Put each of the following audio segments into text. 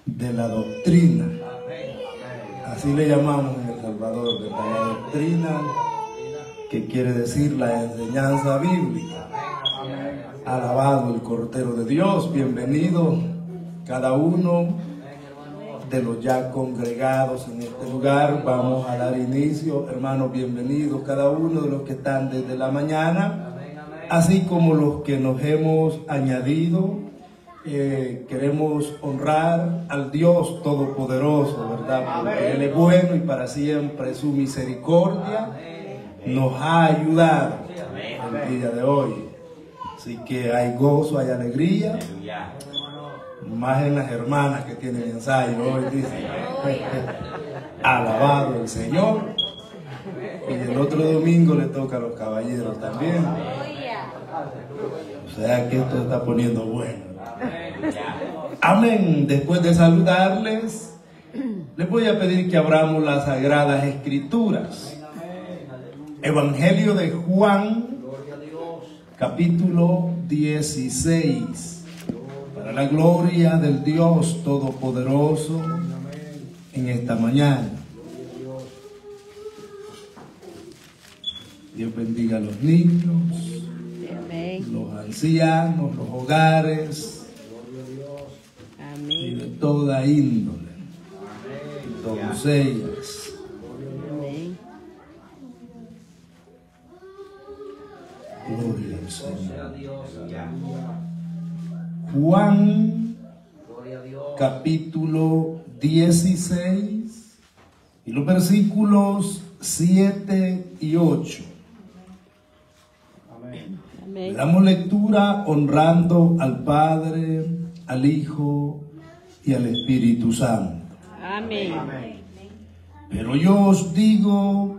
de la doctrina. Así le llamamos en El Salvador, ¿verdad? La doctrina, que quiere decir la enseñanza bíblica. Alabado el Cordero de Dios. Bienvenido cada uno de los ya congregados en este lugar. Vamos a dar inicio, hermanos, bienvenidos cada uno de los que están desde la mañana, así como los que nos hemos añadido. Queremos honrar al Dios Todopoderoso, ¿verdad? Porque Él es bueno y para siempre su misericordia nos ha ayudado el día de hoy. Así que hay gozo, hay alegría, más en las hermanas que tienen ensayo hoy, dicen. Alabado el Señor. Y el otro domingo le toca a los caballeros también. O sea que esto está poniendo bueno. Amén. Después de saludarles, les voy a pedir que abramos las Sagradas Escrituras. Evangelio de Juan, capítulo 16. Para la gloria del Dios Todopoderoso en esta mañana. Dios bendiga a los niños, los ancianos, los hogares, y de toda índole, todos ellas. Gloria al Señor. Juan, capítulo 16, y los versículos 7 y 8. Le damos lectura honrando al Padre, al Hijo y al Espíritu Santo. Amén. Pero yo os digo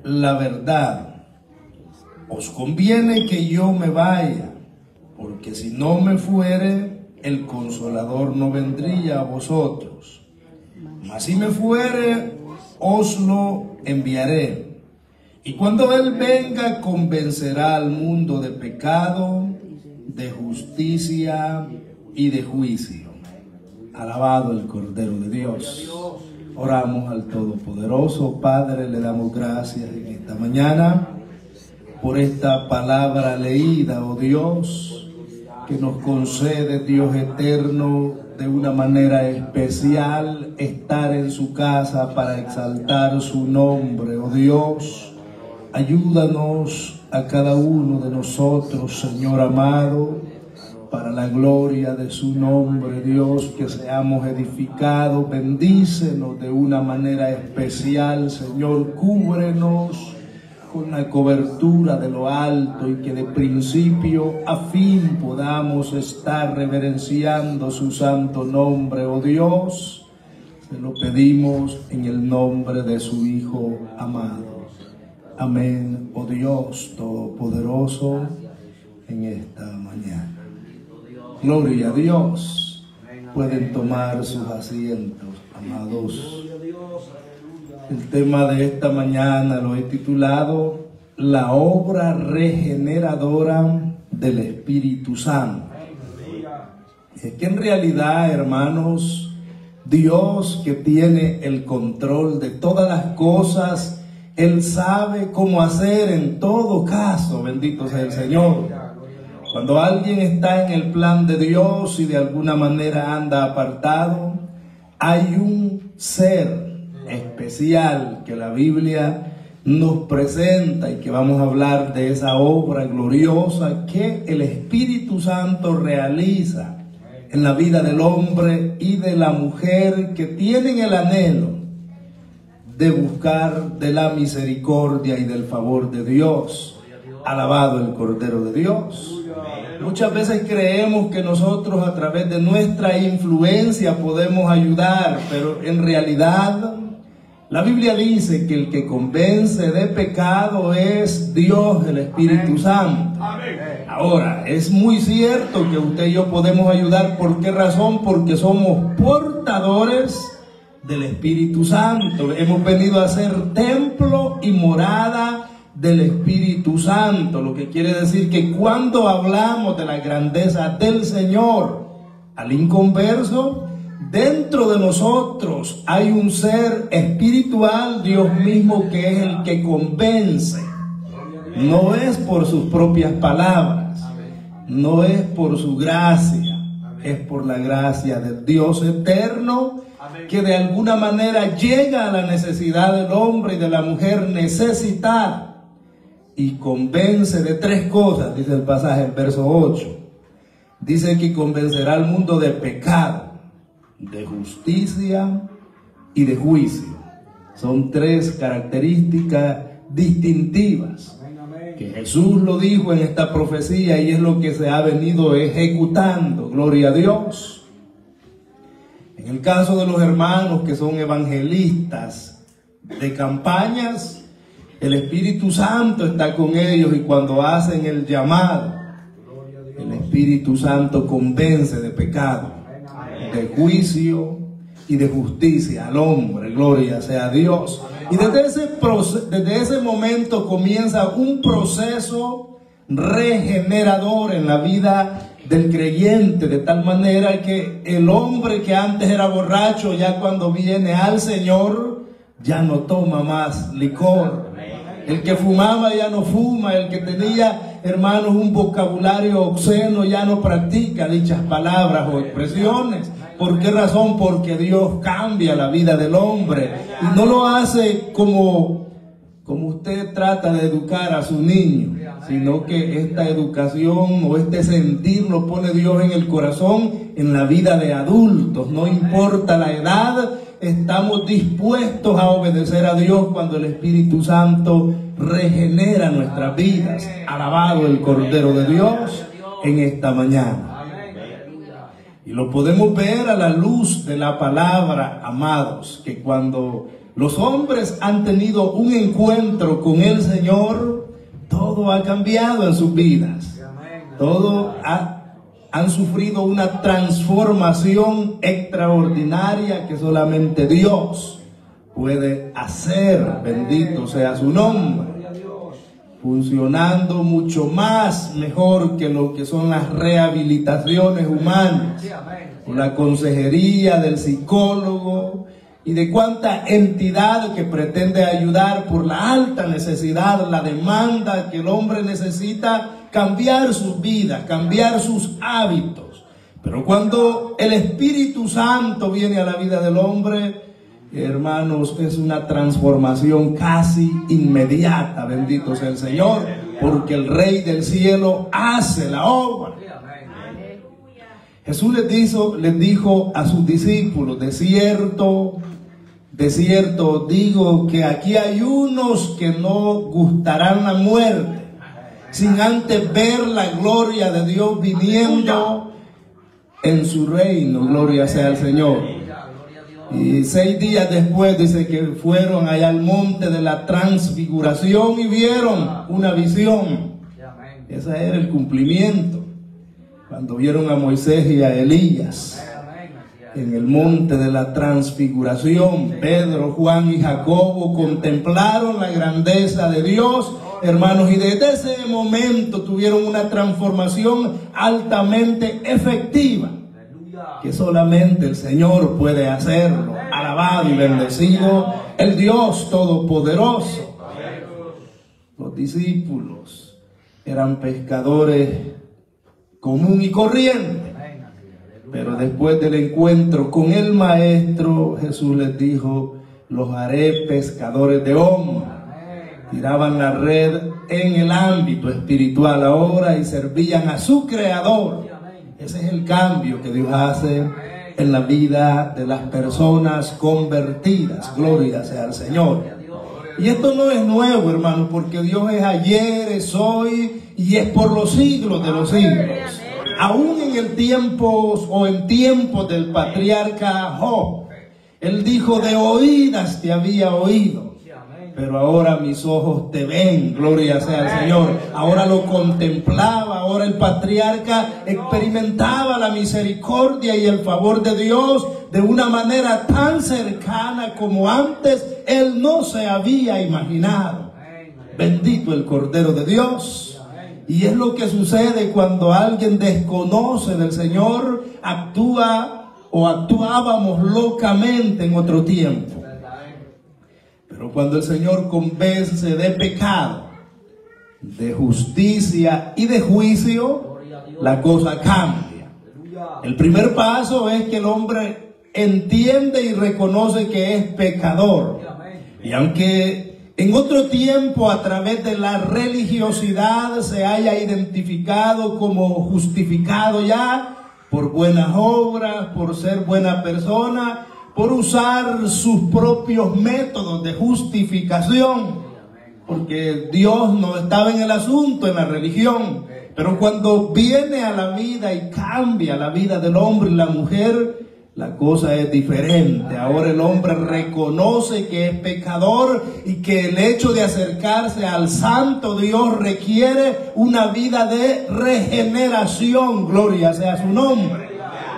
la verdad. Os conviene que yo me vaya, porque si no me fuere, el Consolador no vendría a vosotros. Mas si me fuere, os lo enviaré. Y cuando Él venga, convencerá al mundo de pecado, de justicia y de juicio. Alabado el Cordero de Dios. Oramos al Todopoderoso. Padre, le damos gracias en esta mañana por esta palabra leída, oh Dios, que nos concede, Dios eterno, de una manera especial estar en su casa para exaltar su nombre, oh Dios. Ayúdanos a cada uno de nosotros, Señor amado, para la gloria de su nombre, Dios, que seamos edificados. Bendícenos de una manera especial, Señor. Cúbrenos con la cobertura de lo alto y que de principio a fin podamos estar reverenciando su santo nombre, oh Dios. Se lo pedimos en el nombre de su Hijo amado. Amén, oh Dios Todopoderoso, en esta mañana. Gloria a Dios. Pueden tomar sus asientos, amados. El tema de esta mañana lo he titulado La obra regeneradora del Espíritu Santo. Es que en realidad, hermanos, Dios, que tiene el control de todas las cosas, Él sabe cómo hacer en todo caso, bendito sea el Señor. Cuando alguien está en el plan de Dios y de alguna manera anda apartado, hay un ser especial que la Biblia nos presenta y que vamos a hablar de esa obra gloriosa que el Espíritu Santo realiza en la vida del hombre y de la mujer que tienen el anhelo de buscar de la misericordia y del favor de Dios. Alabado el Cordero de Dios. Muchas veces creemos que nosotros a través de nuestra influencia podemos ayudar, pero en realidad la Biblia dice que el que convence de pecado es Dios, el Espíritu Santo. Ahora, es muy cierto que usted y yo podemos ayudar. ¿Por qué razón? Porque somos portadores del Espíritu Santo. Hemos venido a ser templo y morada del Espíritu Santo, lo que quiere decir que cuando hablamos de la grandeza del Señor al inconverso, dentro de nosotros hay un ser espiritual, Dios mismo, que es el que convence. No es por sus propias palabras, no es por su gracia, es por la gracia del Dios eterno, que de alguna manera llega a la necesidad del hombre y de la mujer necesitada y convence de tres cosas, dice el pasaje en verso 8. Dice que convencerá al mundo de pecado, de justicia y de juicio. Son tres características distintivas que Jesús lo dijo en esta profecía y es lo que se ha venido ejecutando. Gloria a Dios. En el caso de los hermanos que son evangelistas de campañas, el Espíritu Santo está con ellos y cuando hacen el llamado, el Espíritu Santo convence de pecado, de juicio y de justicia al hombre. Gloria sea a Dios. Y desde ese momento comienza un proceso regenerador en la vida del creyente, de tal manera que el hombre que antes era borracho, ya cuando viene al Señor, ya no toma más licor. El que fumaba ya no fuma. El que tenía, hermanos, un vocabulario obsceno ya no practica dichas palabras o expresiones. ¿Por qué razón? Porque Dios cambia la vida del hombre y no lo hace como usted trata de educar a su niño, sino que esta educación o este sentir lo pone Dios en el corazón en la vida de adultos. No importa la edad, estamos dispuestos a obedecer a Dios cuando el Espíritu Santo regenera nuestras vidas. Alabado el Cordero de Dios en esta mañana. Y lo podemos ver a la luz de la palabra, amados, que cuando los hombres han tenido un encuentro con el Señor, todo ha cambiado en sus vidas. Han sufrido una transformación extraordinaria que solamente Dios puede hacer. Bendito sea su nombre. Funcionando mucho más mejor que lo que son las rehabilitaciones humanas, o la consejería del psicólogo y de cuánta entidad que pretende ayudar por la alta necesidad, la demanda que el hombre necesita cambiar sus vidas, cambiar sus hábitos. Pero cuando el Espíritu Santo viene a la vida del hombre, hermanos, es una transformación casi inmediata. Bendito sea el Señor, porque el Rey del cielo hace la obra. Jesús les dijo a sus discípulos: de cierto digo que aquí hay unos que no gustarán la muerte sin antes ver la gloria de Dios viniendo en su reino. Gloria sea al Señor. Y 6 días después dice que fueron allá al monte de la transfiguración y vieron una visión. Ese era el cumplimiento. Cuando vieron a Moisés y a Elías en el monte de la transfiguración, Pedro, Juan y Jacobo contemplaron la grandeza de Dios, hermanos, y desde ese momento tuvieron una transformación altamente efectiva, que solamente el Señor puede hacerlo. Alabado y bendecido el Dios Todopoderoso. Los discípulos eran pescadores común y corriente, pero después del encuentro con el Maestro, Jesús les dijo: los haré pescadores de hombres. Tiraban la red en el ámbito espiritual ahora y servían a su Creador. Ese es el cambio que Dios hace en la vida de las personas convertidas. Gloria sea al Señor. Y esto no es nuevo, hermano, porque Dios es ayer, es hoy y es por los siglos de los siglos. Aún en el tiempo o en tiempos del patriarca Job, él dijo: de oídas te había oído, pero ahora mis ojos te ven. Gloria sea al Señor. Ahora lo contemplaba, ahora el patriarca experimentaba la misericordia y el favor de Dios de una manera tan cercana como antes él no se había imaginado. Bendito el Cordero de Dios. Y es lo que sucede cuando alguien desconoce del Señor, actúa o actuábamos locamente en otro tiempo. Pero cuando el Señor convence de pecado, de justicia y de juicio, la cosa cambia. El primer paso es que el hombre entiende y reconoce que es pecador. Y aunque en otro tiempo a través de la religiosidad se haya identificado como justificado ya por buenas obras, por ser buena persona, por usar sus propios métodos de justificación, porque Dios no estaba en el asunto, en la religión. Pero cuando viene a la vida y cambia la vida del hombre y la mujer, la cosa es diferente. Ahora el hombre reconoce que es pecador y que el hecho de acercarse al santo Dios requiere una vida de regeneración. Gloria sea su nombre.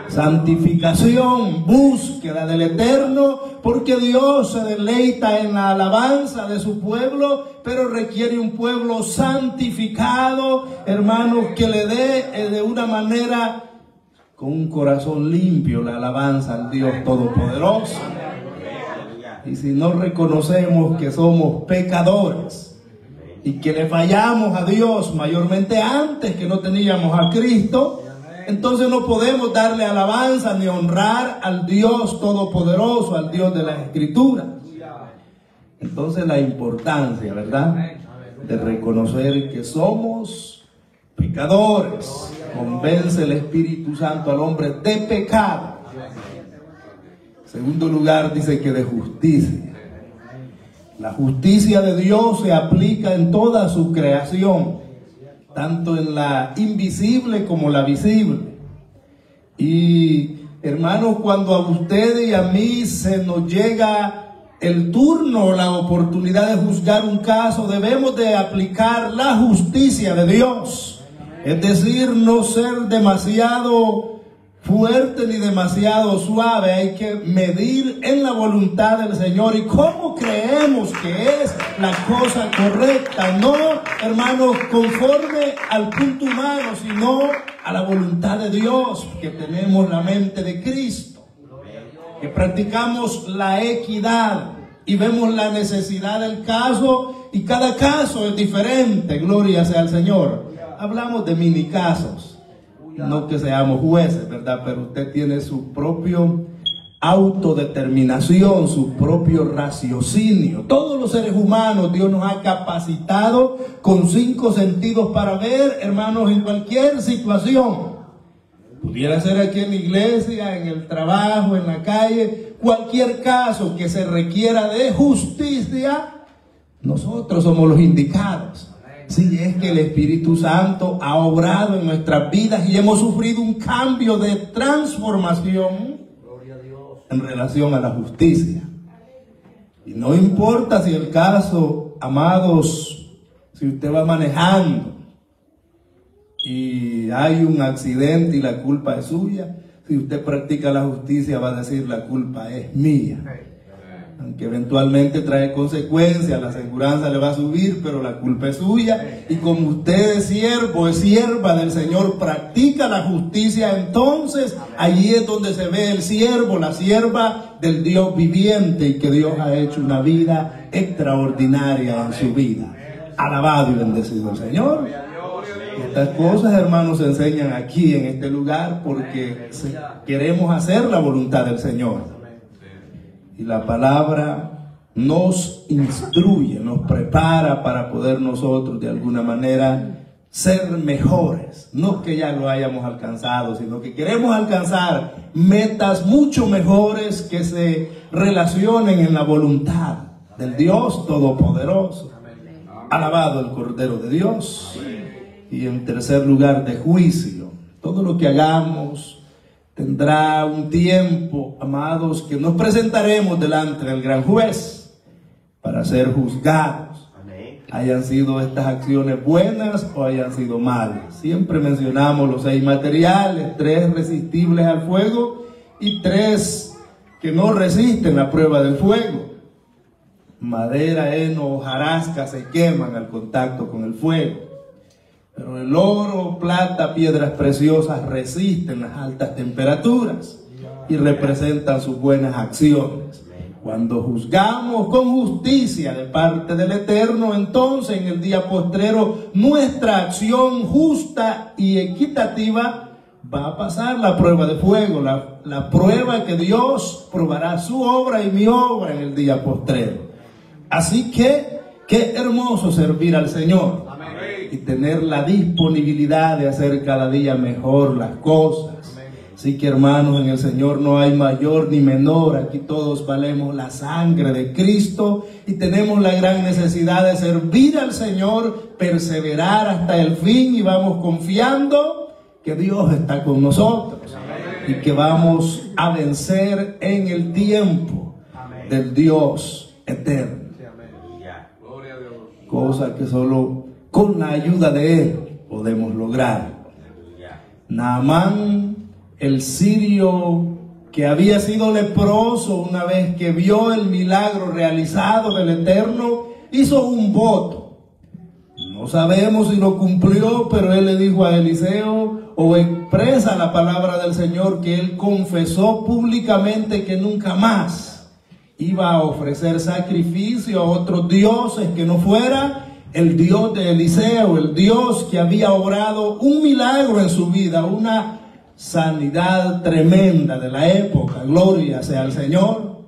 Santificación, búsqueda del eterno, porque Dios se deleita en la alabanza de su pueblo, pero requiere un pueblo santificado, hermanos, que le dé de una manera, con un corazón limpio, la alabanza al Dios Todopoderoso. Y si no reconocemos que somos pecadores y que le fallamos a Dios mayormente antes que no teníamos a Cristo, entonces no podemos darle alabanza ni honrar al Dios Todopoderoso, al Dios de las Escrituras. Entonces la importancia, ¿verdad?, de reconocer que somos pecadores. Convence el Espíritu Santo al hombre de pecado. En segundo lugar, dice que de justicia. La justicia de Dios se aplica en toda su creación, tanto en la invisible como la visible. Y hermanos, cuando a ustedes y a mí se nos llega el turno o la oportunidad de juzgar un caso, debemos de aplicar la justicia de Dios. Es decir, no ser demasiado fuerte ni demasiado suave. Hay que medir en la voluntad del Señor y cómo creemos que es la cosa correcta, no, hermanos, conforme al punto humano, sino a la voluntad de Dios, que tenemos la mente de Cristo, que practicamos la equidad y vemos la necesidad del caso, y cada caso es diferente. Gloria sea al Señor. Hablamos de mini casos, no que seamos jueces, ¿verdad? Pero usted tiene su propio autodeterminación, su propio raciocinio. Todos los seres humanos, Dios nos ha capacitado con 5 sentidos para ver, hermanos, en cualquier situación. Pudiera ser aquí en la iglesia, en el trabajo, en la calle, cualquier caso que se requiera de justicia, nosotros somos los indicados. Si es que el Espíritu Santo ha obrado en nuestras vidas y hemos sufrido un cambio de transformación en relación a la justicia. Y no importa si el caso, amados, si usted va manejando y hay un accidente y la culpa es suya, si usted practica la justicia va a decir la culpa es mía. Aunque eventualmente trae consecuencias, la aseguranza le va a subir, pero la culpa es suya. Y como usted es siervo, es sierva del Señor, practica la justicia, entonces allí es donde se ve el siervo, la sierva del Dios viviente, y que Dios ha hecho una vida extraordinaria en su vida. Alabado y bendecido el Señor. Estas cosas, hermanos, se enseñan aquí en este lugar porque queremos hacer la voluntad del Señor. Y la palabra nos instruye, nos prepara para poder nosotros de alguna manera ser mejores. No que ya lo hayamos alcanzado, sino que queremos alcanzar metas mucho mejores que se relacionen en la voluntad del Dios Todopoderoso. Alabado el Cordero de Dios. Y en tercer lugar, de juicio. Todo lo que hagamos tendrá un tiempo, amados, que nos presentaremos delante del gran juez para ser juzgados. Hayan sido estas acciones buenas o hayan sido malas. Siempre mencionamos los 6 materiales: 3 resistibles al fuego y 3 que no resisten la prueba del fuego. Madera, heno, hojarasca se queman al contacto con el fuego. Pero el oro, plata, piedras preciosas resisten las altas temperaturas. y representan sus buenas acciones. Cuando juzgamos con justicia de parte del Eterno, entonces en el día postrero nuestra acción justa y equitativa va a pasar la prueba de fuego, la prueba que Dios probará su obra y mi obra en el día postrero. Así que qué hermoso servir al Señor. Amén. Y tener la disponibilidad de hacer cada día mejor las cosas. Así que, hermanos, en el Señor no hay mayor ni menor. Aquí todos valemos la sangre de Cristo y tenemos la gran necesidad de servir al Señor, perseverar hasta el fin, y vamos confiando que Dios está con nosotros. Amén. Y que vamos a vencer en el tiempo. Amén. Del Dios eterno. Cosa que solo con la ayuda de Él podemos lograr. Naamán, el sirio, que había sido leproso, una vez que vio el milagro realizado del Eterno, hizo un voto. No sabemos si lo cumplió, pero él le dijo a Eliseo, o expresa la palabra del Señor, que él confesó públicamente que nunca más iba a ofrecer sacrificio a otros dioses que no fuera el Dios de Eliseo, el Dios que había obrado un milagro en su vida, una sanidad tremenda de la época. Gloria sea al Señor.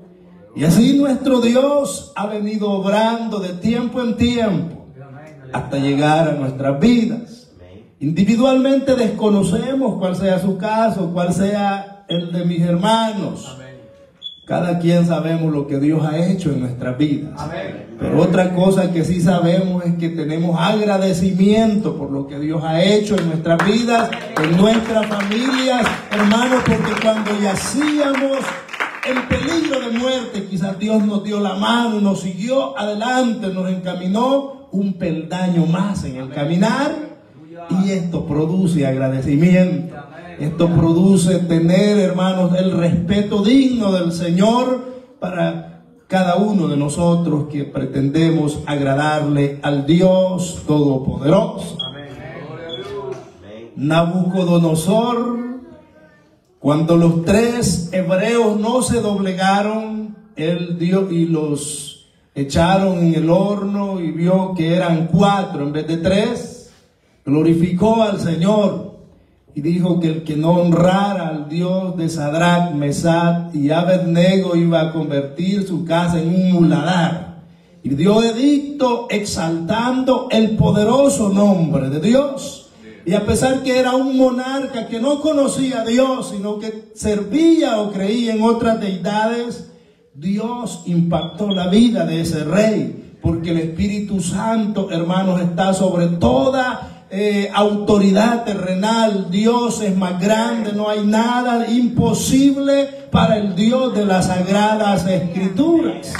Y así nuestro Dios ha venido obrando de tiempo en tiempo hasta llegar a nuestras vidas. Individualmente desconocemos cuál sea su caso, cuál sea el de mis hermanos. Cada quien sabemos lo que Dios ha hecho en nuestras vidas. Pero otra cosa que sí sabemos es que tenemos agradecimiento por lo que Dios ha hecho en nuestras vidas, en nuestras familias, hermanos, porque cuando yacíamos en peligro de muerte, quizás Dios nos dio la mano, nos siguió adelante, nos encaminó un peldaño más en el caminar, y esto produce agradecimiento. Esto produce tener, hermanos, el respeto digno del Señor para cada uno de nosotros que pretendemos agradarle al Dios Todopoderoso. Nabucodonosor, cuando los 3 hebreos no se doblegaron, él dio y los echaron en el horno y vio que eran 4 en vez de 3, glorificó al Señor. Y dijo que el que no honrara al Dios de Sadrach, Mesach y Abednego iba a convertir su casa en un muladar. Y dio edicto exaltando el poderoso nombre de Dios. Y a pesar que era un monarca que no conocía a Dios, sino que servía o creía en otras deidades, Dios impactó la vida de ese rey. Porque el Espíritu Santo, hermanos, está sobre toda autoridad terrenal. Dios es más grande, no hay nada imposible para el Dios de las Sagradas Escrituras.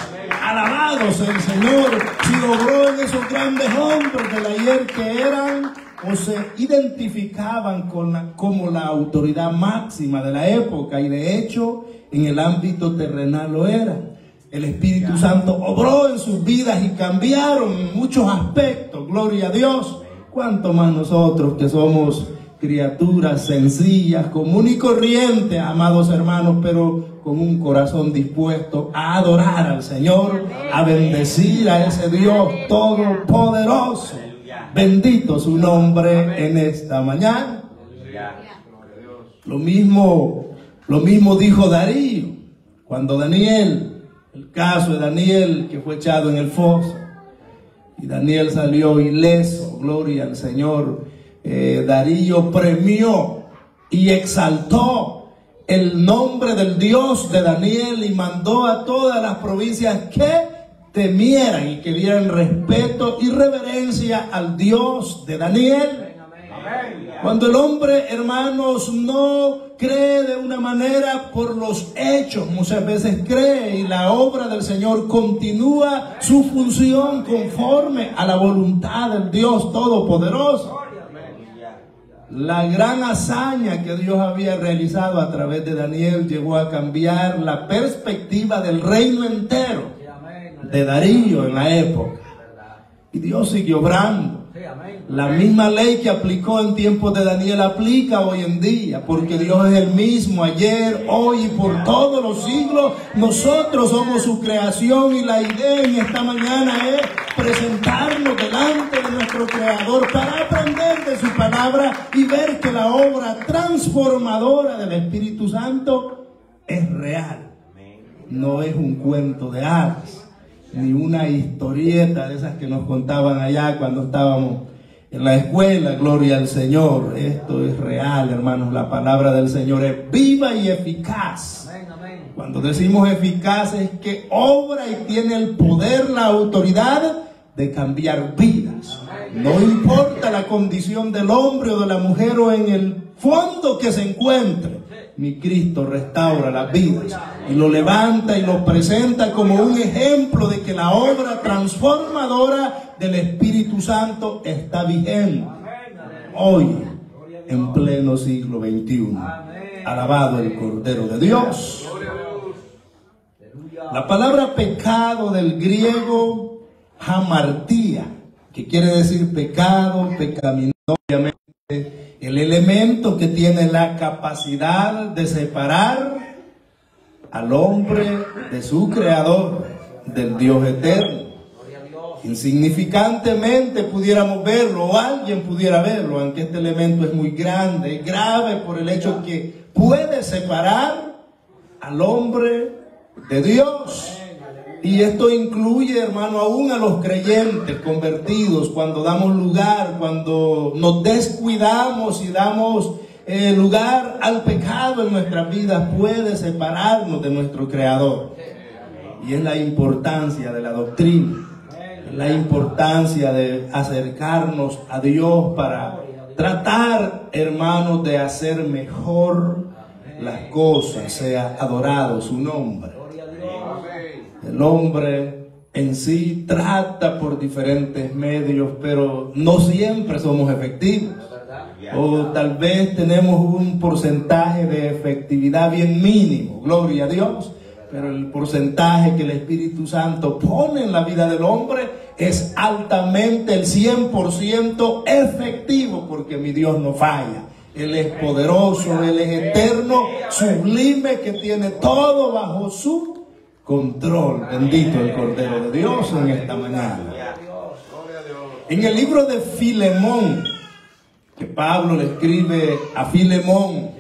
Alabado sea el Señor. Si obró en esos grandes hombres del ayer que eran o se identificaban como la autoridad máxima de la época, y de hecho en el ámbito terrenal lo era. El Espíritu Santo obró en sus vidas y cambiaron en muchos aspectos. Gloria a Dios. Cuánto más nosotros que somos criaturas sencillas, común y corrientes, amados hermanos, pero con un corazón dispuesto a adorar al Señor, a bendecir a ese Dios todopoderoso. Bendito su nombre en esta mañana. Lo mismo dijo Darío, cuando Daniel, el caso de Daniel que fue echado en el foso, y Daniel salió ileso, gloria al Señor. Darío premió y exaltó el nombre del Dios de Daniel y mandó a todas las provincias que temieran y que dieran respeto y reverencia al Dios de Daniel. Cuando el hombre, hermanos, no cree de una manera por los hechos, muchas veces cree, y la obra del Señor continúa su función conforme a la voluntad del Dios Todopoderoso. La gran hazaña que Dios había realizado a través de Daniel llegó a cambiar la perspectiva del reino entero de Darío en la época. Y Dios sigue obrando. La misma ley que aplicó en tiempos de Daniel aplica hoy en día, porque Dios es el mismo ayer, hoy y por todos los siglos. Nosotros somos su creación y la idea en esta mañana es presentarnos delante de nuestro Creador para aprender de su palabra y ver que la obra transformadora del Espíritu Santo es real. No es un cuento de hadas, ni una historieta de esas que nos contaban allá cuando estábamos en la escuela. Gloria al Señor. Esto es real, hermanos. La palabra del Señor es viva y eficaz. Cuando decimos eficaz es que obra y tiene el poder, la autoridad de cambiar vidas. No importa la condición del hombre o de la mujer o en el fondo que se encuentre, mi Cristo restaura las vidas y lo levanta y lo presenta como un ejemplo de que la obra transformadora del Espíritu Santo está vigente hoy en pleno siglo XXI. Alabado el Cordero de Dios. La palabra pecado del griego hamartía, que quiere decir pecado, pecaminoso, obviamente el elemento que tiene la capacidad de separar al hombre de su creador, del Dios eterno. Insignificantemente pudiéramos verlo, o alguien pudiera verlo, aunque este elemento es muy grande, es grave por el hecho que puede separar al hombre de Dios. Y esto incluye, hermano, aún a los creyentes convertidos, cuando damos lugar, cuando nos descuidamos y damos lugar al pecado en nuestras vidas, puede separarnos de nuestro Creador. Y es la importancia de la doctrina, es la importancia de acercarnos a Dios para tratar, hermanos, de hacer mejor las cosas, sea adorado su nombre. El hombre en sí trata por diferentes medios, pero no siempre somos efectivos. O tal vez tenemos un porcentaje de efectividad bien mínimo, gloria a Dios. Pero el porcentaje que el Espíritu Santo pone en la vida del hombre es altamente el 100% efectivo, porque mi Dios no falla. Él es poderoso, Él es eterno, sublime, que tiene todo bajo su control. Bendito el Cordero de Dios en esta mañana. En el libro de Filemón, que Pablo le escribe a Filemón,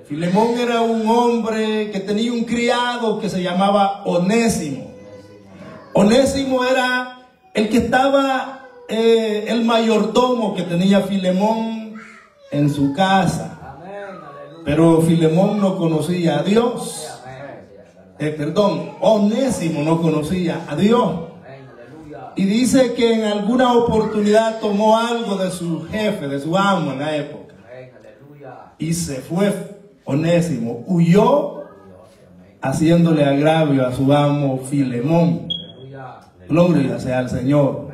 Filemón era un hombre que tenía un criado que se llamaba Onésimo. Onésimo era el que estaba, el mayordomo que tenía Filemón en su casa. Pero Filemón no conocía a Dios. Onésimo no conocía a Dios. Y dice que en alguna oportunidad tomó algo de su jefe, de su amo en la época. Y se fue. Onésimo huyó haciéndole agravio a su amo Filemón. Gloria sea al Señor.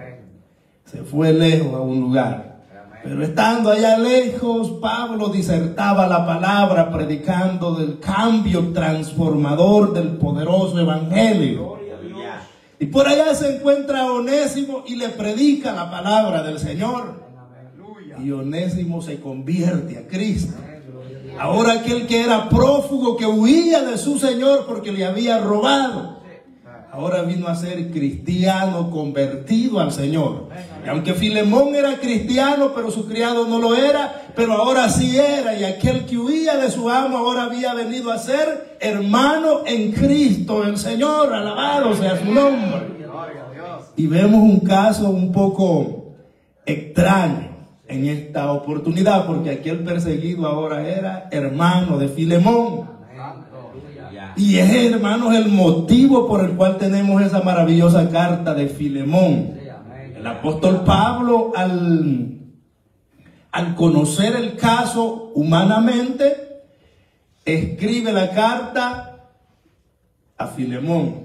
Se fue lejos a un lugar. Pero estando allá lejos, Pablo disertaba la palabra, predicando del cambio transformador del poderoso evangelio. Y por allá se encuentra Onésimo y le predica la palabra del Señor. Y Onésimo se convierte a Cristo. Ahora aquel que era prófugo, que huía de su Señor porque le había robado, ahora vino a ser cristiano, convertido al Señor. Y aunque Filemón era cristiano, pero su criado no lo era, pero ahora sí era. Y aquel que huía de su amo ahora había venido a ser hermano en Cristo el Señor. Alabado sea su nombre. Y vemos un caso un poco extraño en esta oportunidad, porque aquel perseguido ahora era hermano de Filemón. Y es, hermanos, el motivo por el cual tenemos esa maravillosa carta de Filemón. El apóstol Pablo, al conocer el caso humanamente, escribe la carta a Filemón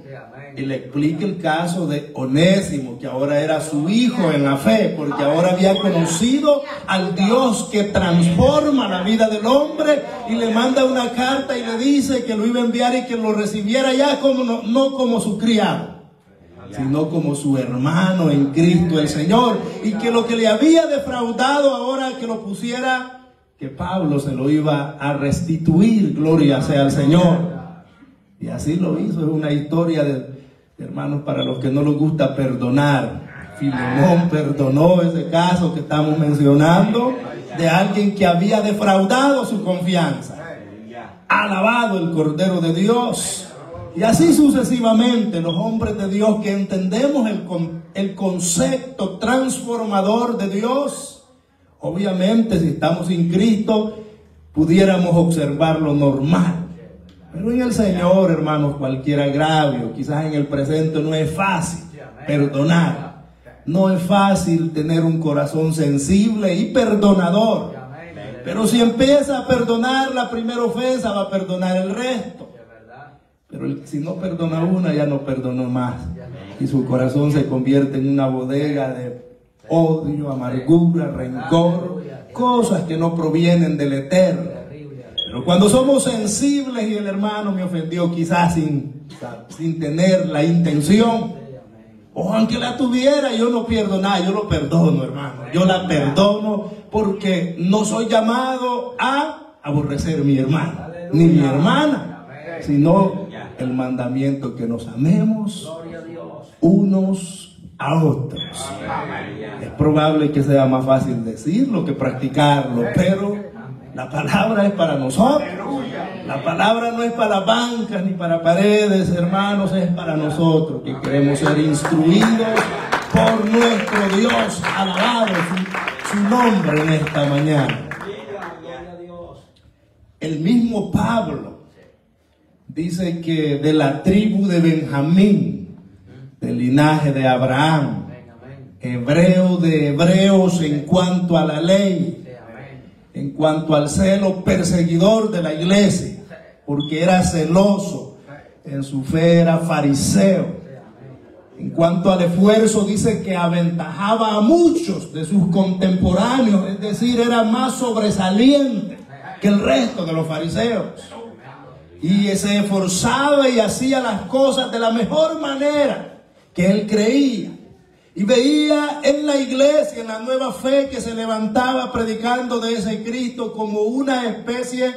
y le explica el caso de Onésimo, que ahora era su hijo en la fe, porque ahora había conocido al Dios que transforma la vida del hombre, y le manda una carta y le dice que lo iba a enviar y que lo recibiera ya como no como su criado. sino como su hermano en Cristo el Señor. Y que lo que le había defraudado ahora que lo pusiera, que Pablo se lo iba a restituir, gloria sea al Señor. Y así lo hizo. Es una historia de hermanos para los que no les gusta perdonar. Filemón perdonó ese caso que estamos mencionando de alguien que había defraudado su confianza. Alabado el Cordero de Dios. Y así sucesivamente los hombres de Dios que entendemos el concepto transformador de Dios. Obviamente si estamos sin Cristo pudiéramos observar lo normal. Pero en el Señor, hermanos, cualquier agravio, quizás en el presente no es fácil perdonar. No es fácil tener un corazón sensible y perdonador. Pero si empieza a perdonar la primera ofensa, va a perdonar el resto. Pero si no perdona una, ya no perdonó más. Y su corazón se convierte en una bodega de odio, amargura, rencor, cosas que no provienen del Eterno. Pero cuando somos sensibles y el hermano me ofendió quizás sin tener la intención, o aunque la tuviera, yo no pierdo nada, yo lo perdono, hermano. Yo la perdono porque no soy llamado a aborrecer a mi hermano, ni mi hermana, sino el mandamiento que nos amemos unos a otros. Es probable que sea más fácil decirlo que practicarlo, pero la palabra es para nosotros. La palabra no es para bancas ni para paredes, hermanos, es para nosotros que queremos ser instruidos por nuestro Dios. Alabado su nombre en esta mañana. El mismo Pablo dice que de la tribu de Benjamín, del linaje de Abraham, hebreo de hebreos en cuanto a la ley, en cuanto al celo perseguidor de la iglesia, porque era celoso, en su fe era fariseo. En cuanto al esfuerzo, dice que aventajaba a muchos de sus contemporáneos, es decir, era más sobresaliente que el resto de los fariseos. Y se esforzaba y hacía las cosas de la mejor manera que él creía. Y veía en la iglesia, en la nueva fe que se levantaba predicando de ese Cristo como una especie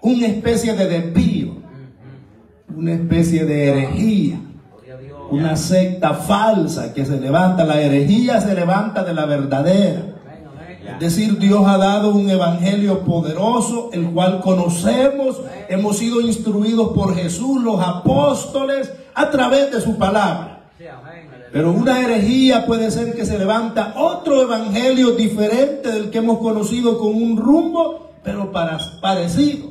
de desvío, una especie de herejía, una secta falsa que se levanta. La herejía se levanta de la verdadera. Es decir, Dios ha dado un evangelio poderoso, el cual conocemos, hemos sido instruidos por Jesús, los apóstoles, a través de su palabra. Pero una herejía puede ser que se levanta otro evangelio diferente del que hemos conocido, con un rumbo, pero parecido.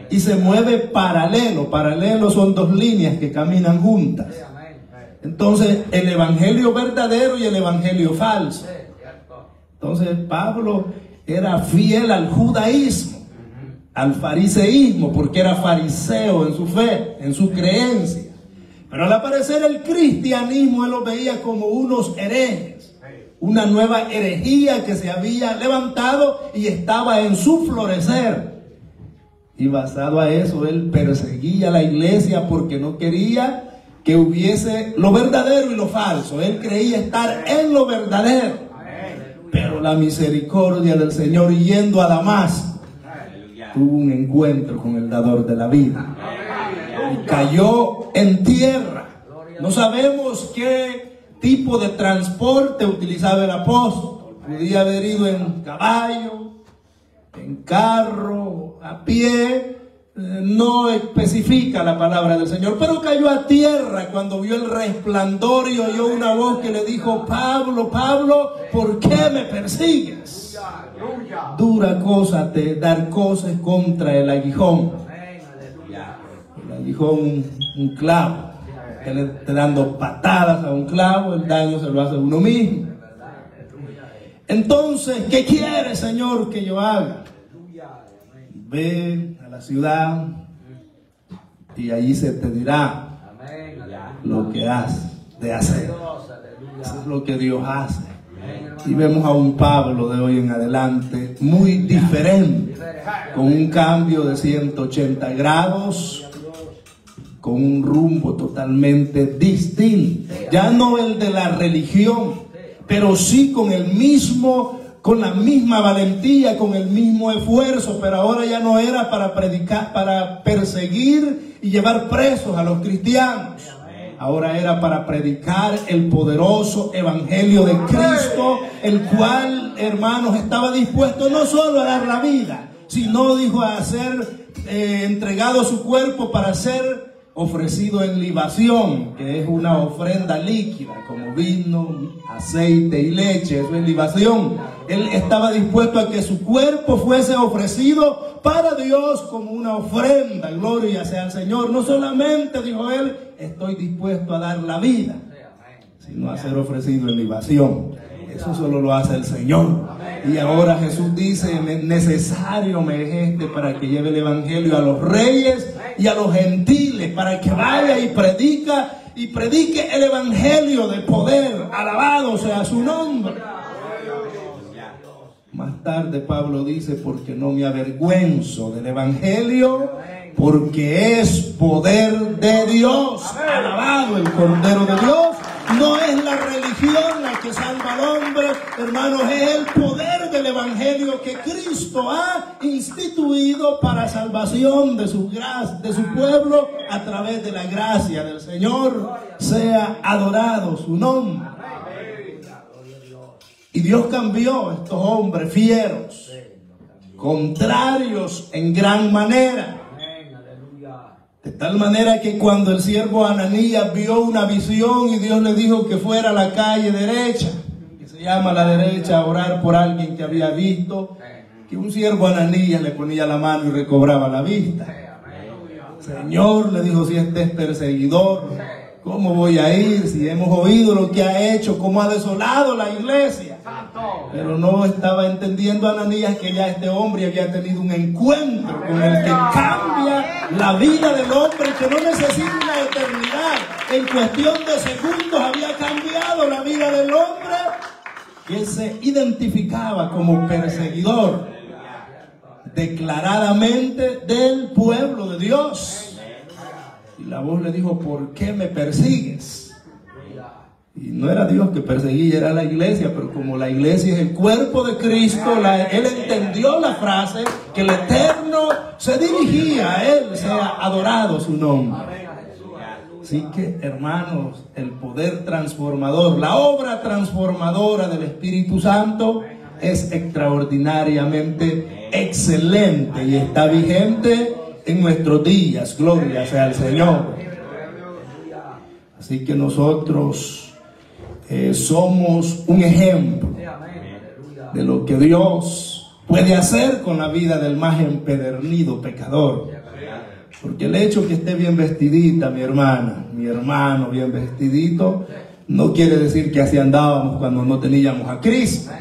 Y se mueve paralelo. Paralelo son dos líneas que caminan juntas. Entonces, el evangelio verdadero y el evangelio falso. Entonces, Pablo era fiel al judaísmo, al fariseísmo, porque era fariseo en su fe, en su creencia. Pero al aparecer el cristianismo, él lo veía como unos herejes, una nueva herejía que se había levantado y estaba en su florecer. Y basado a eso, él perseguía a la iglesia porque no quería que hubiese lo verdadero y lo falso. Él creía estar en lo verdadero. Pero la misericordia del Señor, yendo a Damasco, tuvo un encuentro con el dador de la vida. Y cayó en tierra. No sabemos qué tipo de transporte utilizaba el apóstol. Podía haber ido en caballo, en carro, a pie. No especifica la palabra del Señor, pero cayó a tierra cuando vio el resplandor y oyó una voz que le dijo: Pablo, Pablo, ¿por qué me persigues? Dura cosa te dar cosas contra el aguijón. El aguijón, un clavo. Él está dando patadas a un clavo, el daño se lo hace uno mismo. Entonces, ¿qué quiere, Señor, que yo haga? Ve a la ciudad y allí se te dirá lo que has de hacer. Eso es lo que Dios hace. Y vemos a un Pablo de hoy en adelante muy diferente, con un cambio de 180 grados. con un rumbo totalmente distinto. Ya no el de la religión, pero sí con la misma valentía, con el mismo esfuerzo, pero ahora ya no era para predicar, para perseguir y llevar presos a los cristianos. Ahora era para predicar el poderoso evangelio de Cristo, el cual, hermanos, estaba dispuesto no solo a dar la vida, sino, dijo, a ser entregado su cuerpo para ser ofrecido en libación, que es una ofrenda líquida, como vino, aceite y leche. Eso es libación. Él estaba dispuesto a que su cuerpo fuese ofrecido para Dios como una ofrenda. Gloria sea al Señor. No solamente, dijo él, estoy dispuesto a dar la vida, sino a ser ofrecido en libación. Eso solo lo hace el Señor. Y ahora Jesús dice, necesario me es para que lleve el evangelio a los reyes y a los gentiles, para que vaya y predique el evangelio de poder. Alabado sea su nombre. Más tarde Pablo dice, porque no me avergüenzo del evangelio, porque es poder de Dios. Alabado el Cordero de Dios. No es la religión la que salva al hombre, hermanos, es el poder del evangelio que Cristo ha instituido para salvación de su pueblo a través de la gracia del Señor. Sea adorado su nombre. Y Dios cambió a estos hombres fieros, contrarios en gran manera. De tal manera que cuando el siervo Ananías vio una visión y Dios le dijo que fuera a la calle derecha, que se llama la derecha, a orar por alguien que había visto, que un siervo Ananías le ponía la mano y recobraba la vista. Señor, le dijo, si este es perseguidor, ¿cómo voy a ir? Si hemos oído lo que ha hecho, cómo ha desolado la iglesia. Pero no estaba entendiendo Ananías que ya este hombre había tenido un encuentro con el que cambia la vida del hombre, que no necesita una eternidad. En cuestión de segundos había cambiado la vida del hombre que se identificaba como perseguidor declaradamente del pueblo de Dios. Y la voz le dijo, ¿por qué me persigues? Y no era Dios que perseguía, era la iglesia, pero como la iglesia es el cuerpo de Cristo, él entendió la frase, que el Eterno se dirigía a él, sea adorado su nombre. Así que, hermanos, el poder transformador, la obra transformadora del Espíritu Santo es extraordinariamente excelente y está vigente en nuestros días. Gloria sea al Señor. Así que nosotros somos un ejemplo de lo que Dios puede hacer con la vida del más empedernido pecador. Porque el hecho que esté bien vestidita mi hermana, mi hermano bien vestidito, no quiere decir que así andábamos cuando no teníamos a Cristo.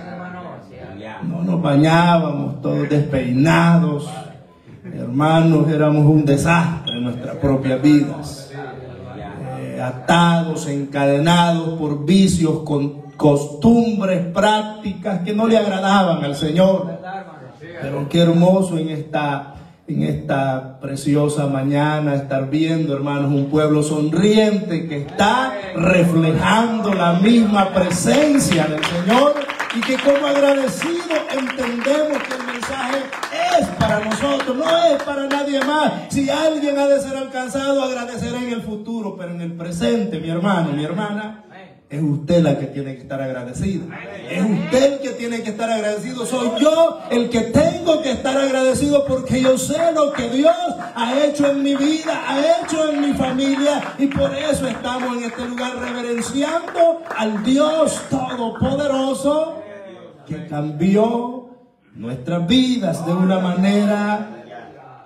No nos bañábamos todos despeinados, hermanos, éramos un desastre en nuestras propias vidas. Atados, encadenados por vicios, con costumbres, prácticas que no le agradaban al Señor. Pero qué hermoso en esta preciosa mañana estar viendo, hermanos, un pueblo sonriente que está reflejando la misma presencia del Señor, y que como agradecidos entendemos que el mensaje es para nosotros, no es para nadie más. Si alguien ha de ser alcanzado, agradecerá en el futuro, pero en el presente, mi hermano, mi hermana, es usted la que tiene que estar agradecida. Es usted el que tiene que estar agradecido. Soy yo el que tengo que estar agradecido, porque yo sé lo que Dios ha hecho en mi vida, ha hecho en mi familia, y por eso estamos en este lugar reverenciando al Dios Todopoderoso que cambió nuestras vidas de una manera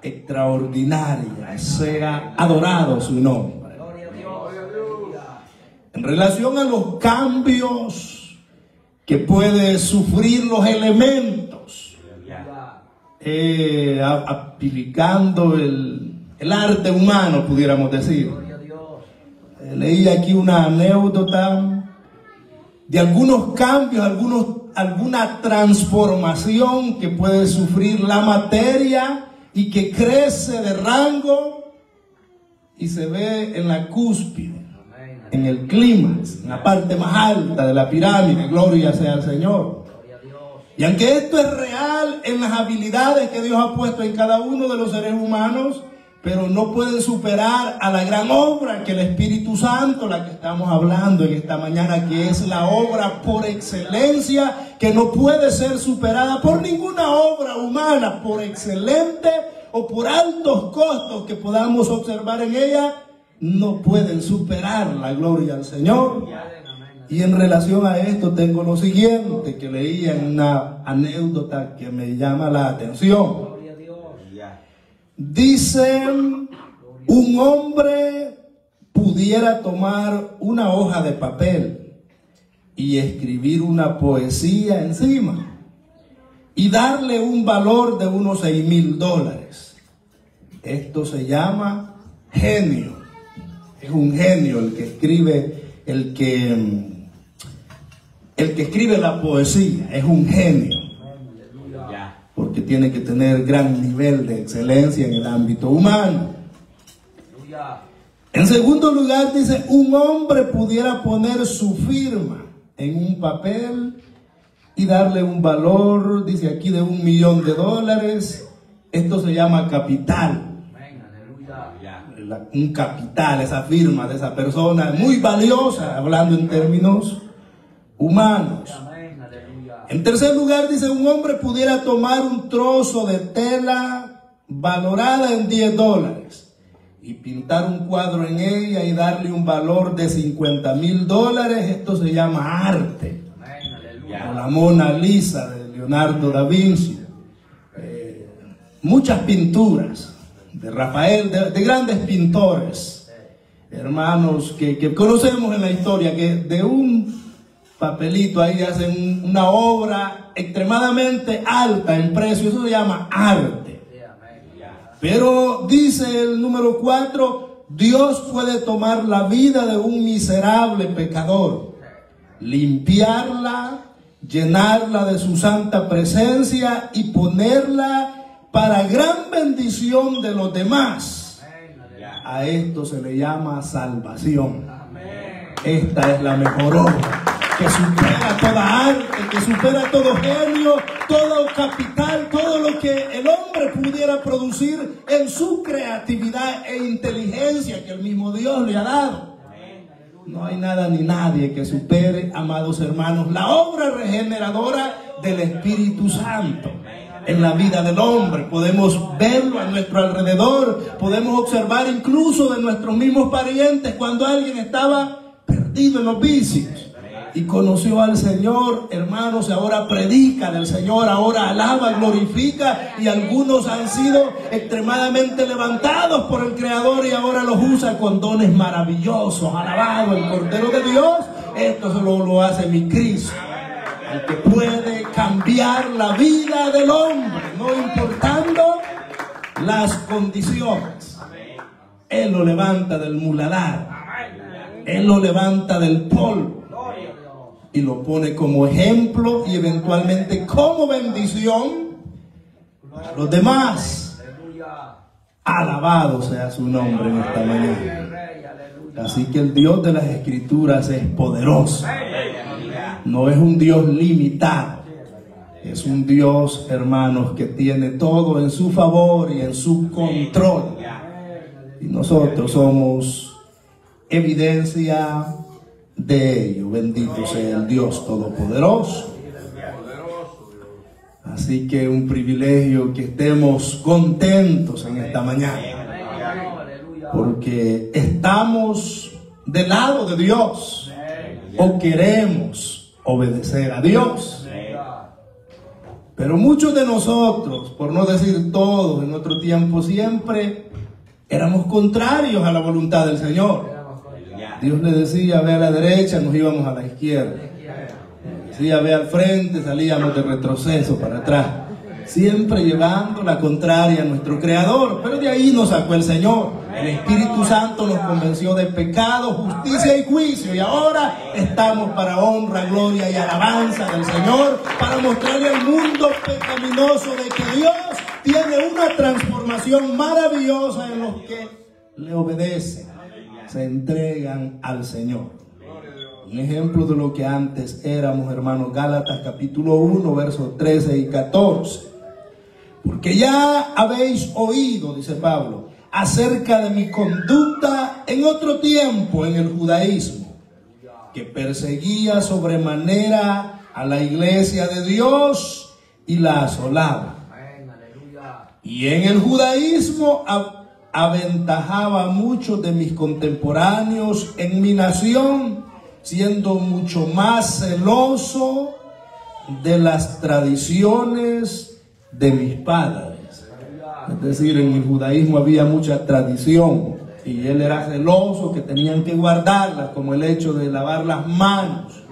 extraordinaria. Sea adorado su nombre. En relación a los cambios que puede sufrir los elementos, aplicando el arte humano, pudiéramos decir. Leí aquí una anécdota de algunos cambios, alguna transformación que puede sufrir la materia y que crece de rango y se ve en la cúspide, en el clímax, en la parte más alta de la pirámide. Gloria sea al Señor. Y aunque esto es real en las habilidades que Dios ha puesto en cada uno de los seres humanos, pero no pueden superar a la gran obra que el Espíritu Santo, la que estamos hablando en esta mañana, que es la obra por excelencia, que no puede ser superada por ninguna obra humana, por excelente o por altos costos que podamos observar en ella, no pueden superar la gloria al Señor. Y en relación a esto tengo lo siguiente que leí en una anécdota que me llama la atención. Dice, un hombre pudiera tomar una hoja de papel y escribir una poesía encima y darle un valor de unos $6,000. Esto se llama genio. Es un genio el que escribe la poesía, es un genio, porque tiene que tener gran nivel de excelencia en el ámbito humano. En segundo lugar dice, un hombre pudiera poner su firma en un papel y darle un valor, dice aquí, de $1,000,000. Esto se llama capital. Un capital, esa firma de esa persona, muy valiosa, hablando en términos humanos. En tercer lugar dice, un hombre pudiera tomar un trozo de tela valorada en $10 y pintar un cuadro en ella y darle un valor de $50,000. Esto se llama arte. O la Mona Lisa de Leonardo da Vinci. Muchas pinturas de Rafael, de grandes pintores, hermanos que conocemos en la historia, que de un papelito ahí hacen una obra extremadamente alta en precio. Eso se llama arte. Pero dice el número 4, Dios puede tomar la vida de un miserable pecador, limpiarla, llenarla de su santa presencia y ponerla para gran bendición de los demás. A esto se le llama salvación. Esta es la mejor obra, que supera toda arte, que supera todo genio, todo capital, todo lo que el hombre pudiera producir en su creatividad e inteligencia que el mismo Dios le ha dado. No hay nada ni nadie que supere, amados hermanos, la obra regeneradora del Espíritu Santo en la vida del hombre. Podemos verlo a nuestro alrededor, podemos observar incluso de nuestros mismos parientes cuando alguien estaba perdido en los vicios y conoció al Señor, hermanos, ahora predica del Señor, ahora alaba, glorifica, y algunos han sido extremadamente levantados por el Creador y ahora los usa con dones maravillosos. Alabado el Cordero de Dios. Esto solo lo hace mi Cristo, el que puede cambiar la vida del hombre, no importando las condiciones. Él lo levanta del muladar, Él lo levanta del polvo y lo pone como ejemplo y eventualmente como bendición para los demás. Alabado sea su nombre en esta mañana. Así que el Dios de las Escrituras es poderoso. No es un Dios limitado. Es un Dios, hermanos, que tiene todo en su favor y en su control. Y nosotros somos evidencia de ello. Bendito sea el Dios Todopoderoso. Así que un privilegio que estemos contentos en esta mañana, porque estamos del lado de Dios o queremos obedecer a Dios. Pero muchos de nosotros, por no decir todos, en otro tiempo siempre éramos contrarios a la voluntad del Señor. Dios le decía, ve a la derecha, nos íbamos a la izquierda. Decía, ve al frente, salíamos de retroceso para atrás. Siempre llevando la contraria a nuestro Creador. Pero de ahí nos sacó el Señor. El Espíritu Santo nos convenció de pecado, justicia y juicio. Y ahora estamos para honra, gloria y alabanza del Señor, para mostrarle al mundo pecaminoso de que Dios tiene una transformación maravillosa en los que le obedecen, se entregan al Señor. Un ejemplo de lo que antes éramos, hermanos, Gálatas capítulo 1, versos 13 y 14. Porque ya habéis oído, dice Pablo, acerca de mi conducta en otro tiempo en el judaísmo, que perseguía sobremanera a la iglesia de Dios y la asolaba. Y en el judaísmo aventajaba a muchos de mis contemporáneos en mi nación, siendo mucho más celoso de las tradiciones de mis padres. Es decir, en el judaísmo había mucha tradición y él era celoso que tenían que guardarlas, como el hecho de lavar las manos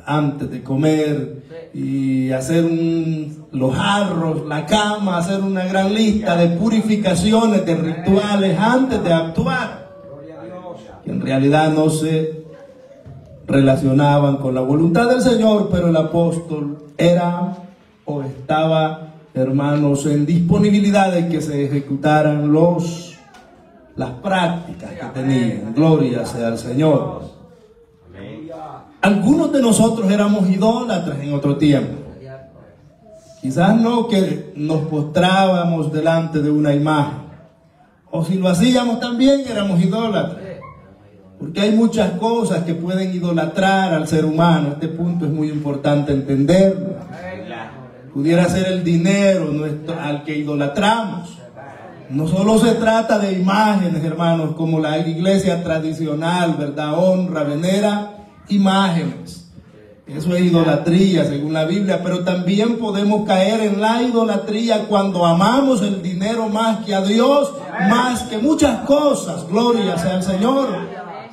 antes de comer y hacer los jarros, la cama, hacer una gran lista de purificaciones, de rituales antes de actuar, que en realidad no se relacionaban con la voluntad del Señor, pero el apóstol era o estaba, hermanos, en disponibilidad de que se ejecutaran las prácticas que tenían. Gloria sea al Señor. Algunos de nosotros éramos idólatras en otro tiempo. Quizás no que nos postrábamos delante de una imagen, o si lo hacíamos también éramos idólatras. Porque hay muchas cosas que pueden idolatrar al ser humano. Este punto es muy importante entenderlo. Pudiera ser el dinero al que idolatramos. No solo se trata de imágenes, hermanos, como la iglesia tradicional, ¿verdad? Honra, venera imágenes. Eso es idolatría según la Biblia. Pero también podemos caer en la idolatría cuando amamos el dinero más que a Dios, más que muchas cosas. Gloria sea al Señor.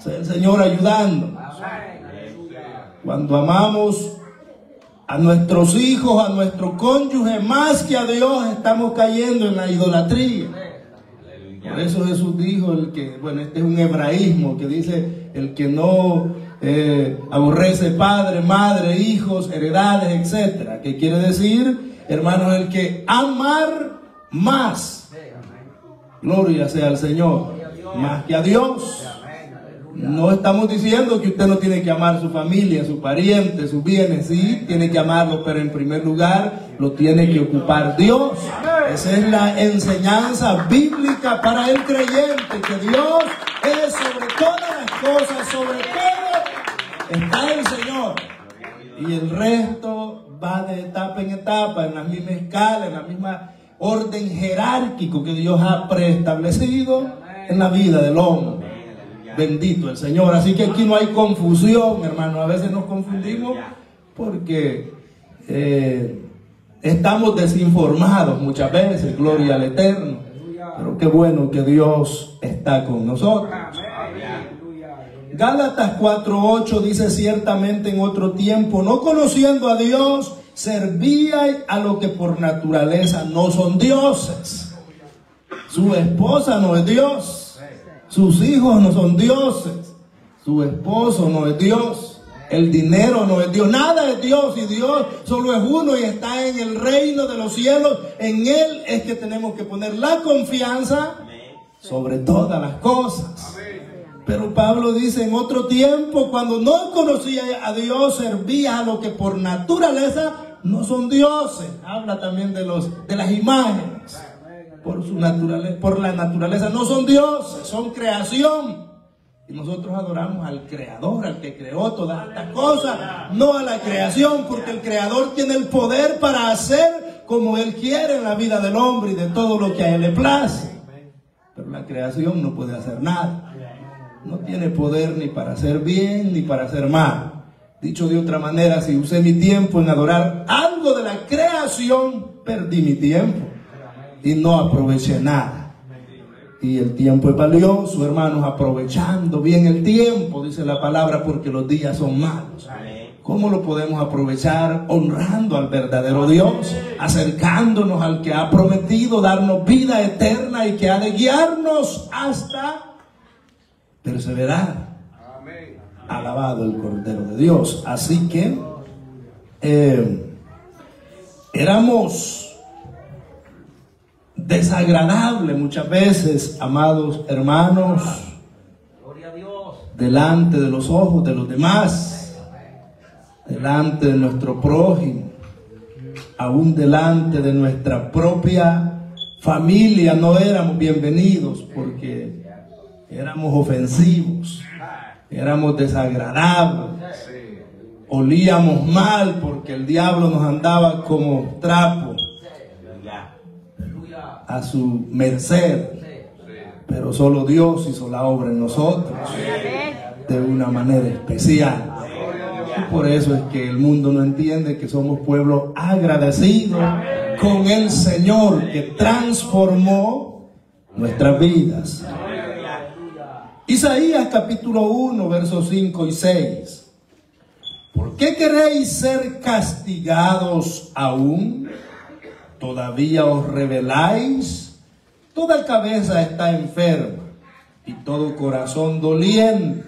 El Señor ayudándonos. Cuando amamos a nuestros hijos, a nuestro cónyuge más que a Dios, estamos cayendo en la idolatría. Por eso Jesús dijo, este es un hebraísmo que dice, el que no aborrece padre, madre, hijos, heredades, etcétera. ¿Qué quiere decir, hermanos? El que amar más, gloria sea al Señor, más que a Dios. No estamos diciendo que usted no tiene que amar a su familia, a su pariente, sus bienes. Sí, tiene que amarlo, pero en primer lugar lo tiene que ocupar Dios. Esa es la enseñanza bíblica para el creyente, que Dios es sobre todas las cosas, sobre todo está el Señor. Y el resto va de etapa en etapa, en la misma escala, en la misma orden jerárquico que Dios ha preestablecido en la vida del hombre. Bendito el Señor. Así que aquí no hay confusión, hermano. A veces nos confundimos porque estamos desinformados muchas veces. Gloria al Eterno. Pero qué bueno que Dios está con nosotros. Gálatas 4:8 dice: ciertamente en otro tiempo, no conociendo a Dios, servíais a lo que por naturaleza no son dioses. Su esposa no es Dios. Sus hijos no son dioses. Su esposo no es Dios. El dinero no es Dios. Nada es Dios. Y Dios solo es uno y está en el reino de los cielos. En Él es que tenemos que poner la confianza sobre todas las cosas. Pero Pablo dice: en otro tiempo, cuando no conocía a Dios, servía a lo que por naturaleza no son dioses. Habla también de las imágenes. Por la naturaleza no son dioses, son creación. Y nosotros adoramos al Creador, al que creó todas estas cosas, no a la creación, porque el Creador tiene el poder para hacer como Él quiere en la vida del hombre y de todo lo que a Él le place. Pero la creación no puede hacer nada. No tiene poder ni para hacer bien ni para hacer mal. Dicho de otra manera, si usé mi tiempo en adorar algo de la creación, perdí mi tiempo y no aproveché nada. Y el tiempo es valioso, hermanos, aprovechando bien el tiempo, dice la palabra, porque los días son malos. ¿Cómo lo podemos aprovechar? Honrando al verdadero Dios, acercándonos al que ha prometido darnos vida eterna y que ha de guiarnos hasta perseverar. Alabado el Cordero de Dios. Así que éramos desagradable muchas veces, amados hermanos, delante de los ojos de los demás, delante de nuestro prójimo, aún delante de nuestra propia familia. No éramos bienvenidos porque éramos ofensivos, éramos desagradables, olíamos mal porque el diablo nos andaba como trapo a su merced, pero solo Dios hizo la obra en nosotros de una manera especial. Y por eso es que el mundo no entiende que somos pueblo agradecido con el Señor que transformó nuestras vidas. Isaías capítulo 1, versos 5 y 6. ¿Por qué queréis ser castigados aún? ¿Todavía os rebeláis? Toda cabeza está enferma y todo corazón doliente.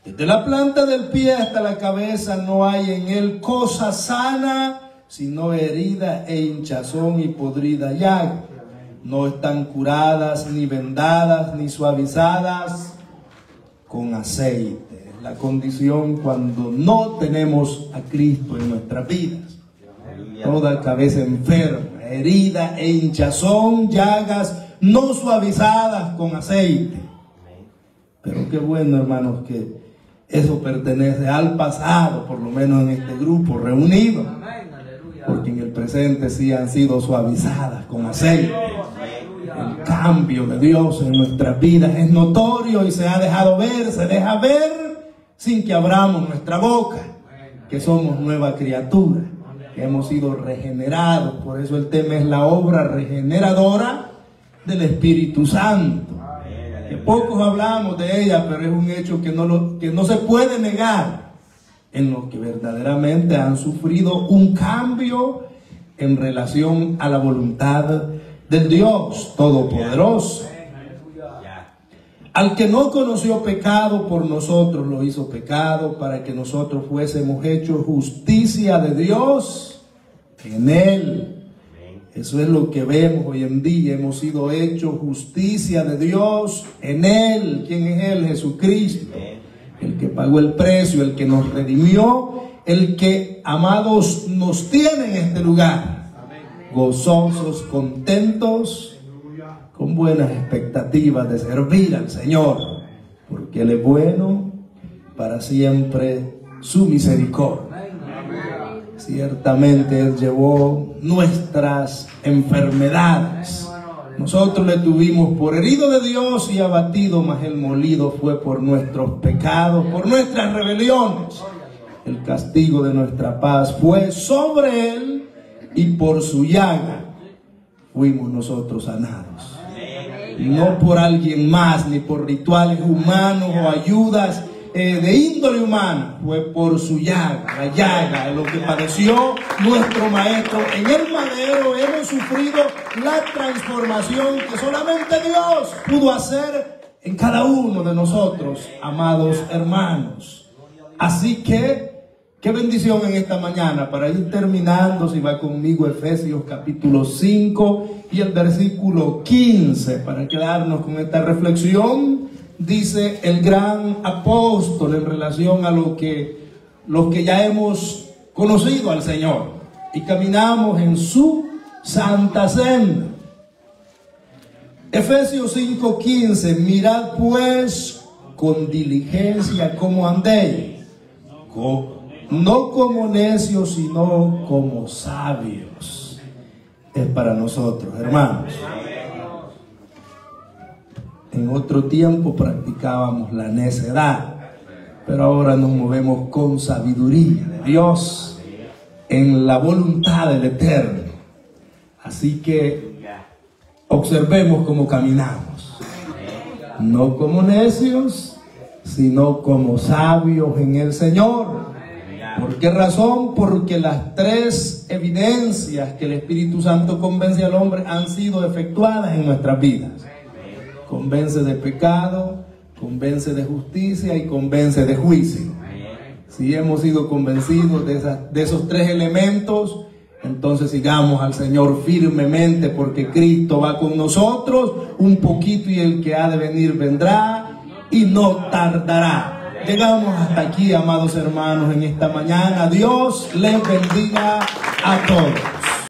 Desde la planta del pie hasta la cabeza no hay en él cosa sana, sino herida e hinchazón y podrida llaga. No están curadas, ni vendadas, ni suavizadas con aceite. Es la condición cuando no tenemos a Cristo en nuestras vidas. Toda cabeza enferma, herida e hinchazón, llagas no suavizadas con aceite. Pero qué bueno, hermanos, que eso pertenece al pasado, por lo menos en este grupo reunido, porque en el presente sí han sido suavizadas con aceite. El cambio de Dios en nuestras vidas es notorio y se ha dejado ver, se deja ver sin que abramos nuestra boca, que somos nueva criatura, que hemos sido regenerados. Por eso el tema es la obra regeneradora del Espíritu Santo. Que pocos hablamos de ella, pero es un hecho que no se puede negar en los que verdaderamente han sufrido un cambio en relación a la voluntad del Dios Todopoderoso. Al que no conoció pecado, por nosotros lo hizo pecado, para que nosotros fuésemos hechos justicia de Dios en él. Eso es lo que vemos hoy en día. Hemos sido hechos justicia de Dios en él. ¿Quién es él? Jesucristo, el que pagó el precio, el que nos redimió, el que, amados, nos tiene en este lugar, gozosos, contentos, con buenas expectativas de servir al Señor, porque Él es bueno, para siempre su misericordia. Ciertamente Él llevó nuestras enfermedades. Nosotros le tuvimos por herido de Dios y abatido, mas Él molido fue por nuestros pecados, por nuestras rebeliones. El castigo de nuestra paz fue sobre Él, y por su llaga fuimos nosotros sanados. No por alguien más, ni por rituales humanos o ayudas de índole humana. Fue por su llaga, la llaga de lo que padeció nuestro Maestro. En el madero hemos sufrido la transformación que solamente Dios pudo hacer en cada uno de nosotros, amados hermanos. Así que qué bendición en esta mañana. Para ir terminando, si va conmigo, Efesios capítulo 5 y el versículo 15, para quedarnos con esta reflexión. Dice el gran apóstol en relación a los que ya hemos conocido al Señor y caminamos en su santa senda. Efesios 5:15: mirad pues con diligencia cómo andéis, no como necios, sino como sabios. Es para nosotros, hermanos. En otro tiempo practicábamos la necedad, pero ahora nos movemos con sabiduría de Dios en la voluntad del Eterno. Así que observemos cómo caminamos, no como necios, sino como sabios en el Señor. ¿Por qué razón? Porque las tres evidencias que el Espíritu Santo convence al hombre han sido efectuadas en nuestras vidas. Convence de pecado, convence de justicia y convence de juicio. Si hemos sido convencidos de esos tres elementos, Entonces sigamos al Señor firmemente, porque Cristo va con nosotros un poquito y el que ha de venir vendrá y no tardará. Llegamos hasta aquí, amados hermanos, en esta mañana. Dios les bendiga a todos.